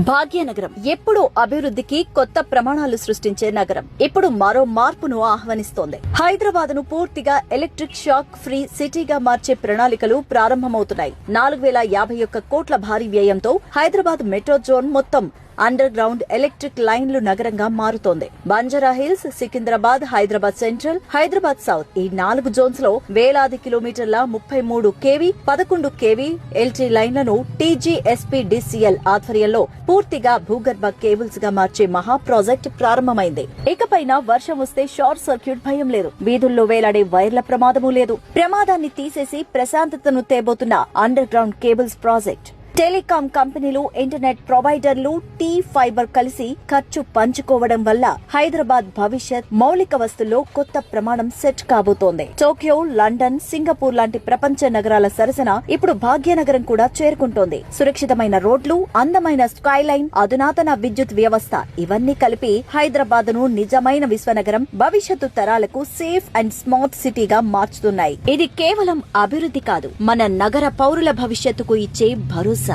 భాగ్యనగరం ఎప్పుడు అభివృద్ధికి కొత్త ప్రమాణాలు సృష్టించే నగరం ఇప్పుడు మరో మార్పును ఆహ్వానిస్తోంది. హైదరాబాద్ ను పూర్తిగా ఎలక్ట్రిక్ షాక్ ఫ్రీ సిటీగా మార్చే ప్రణాళికలు ప్రారంభమవుతున్నాయి. 4051 కోట్ల భారీ వ్యయంతో హైదరాబాద్ మెట్రో జోన్ మొత్తం అండర్ గ్రౌండ్ ఎలక్ట్రిక్ లైన్లు నగరంగా మారుతోంది. Banjara hills, Secunderabad, Hyderabad central, Hyderabad south ఈ 4 జోన్స్ లో వేలాది కిలోమీటర్ల 33 కేవీ, 11 కేవీ ఎల్టీ లైన్లను టీజీఎస్పీడీసీఎల్ ఆధ్వర్యంలో పూర్తిగా భూగర్భ కేబుల్స్ గా మార్చే మహా ప్రాజెక్ట్ ప్రారంభమైంది. ఇకపైన వర్షం వస్తే షార్ట్ సర్క్యూట్ భయం లేదు. వీధుల్లో వేలాడే వైర్ల ప్రమాదమూ లేదు. ప్రమాదాన్ని తీసేసి ప్రశాంతతను తేబోతున్న underground cables project. Telecom కంపెనీలు, ఇంటర్నెట్ ప్రొవైడర్లు, టీ ఫైబర్ కలిసి ఖర్చు పంచుకోవడం వల్ల హైదరాబాద్ భవిష్యత్ మౌలిక వస్తుల్లో కొత్త ప్రమాణం సెట్ కాబోతోంది. టోక్యో, లండన్, సింగపూర్ లాంటి ప్రపంచ నగరాల సరసన ఇప్పుడు భాగ్యనగరం కూడా చేరుకుంటోంది. సురక్షితమైన రోడ్లు, అందమైన స్కైలైన్, అధునాతన విద్యుత్ వ్యవస్థ ఇవన్నీ కలిపి హైదరాబాద్ ను నిజమైన విశ్వనగరం, భవిష్యత్తు తరాలకు సేఫ్ అండ్ స్మార్ట్ సిటీగా మార్చుతున్నాయి. ఇది కేవలం అభివృద్ధి కాదు, మన నగర పౌరుల భవిష్యత్తుకు ఇచ్చే భరోసా.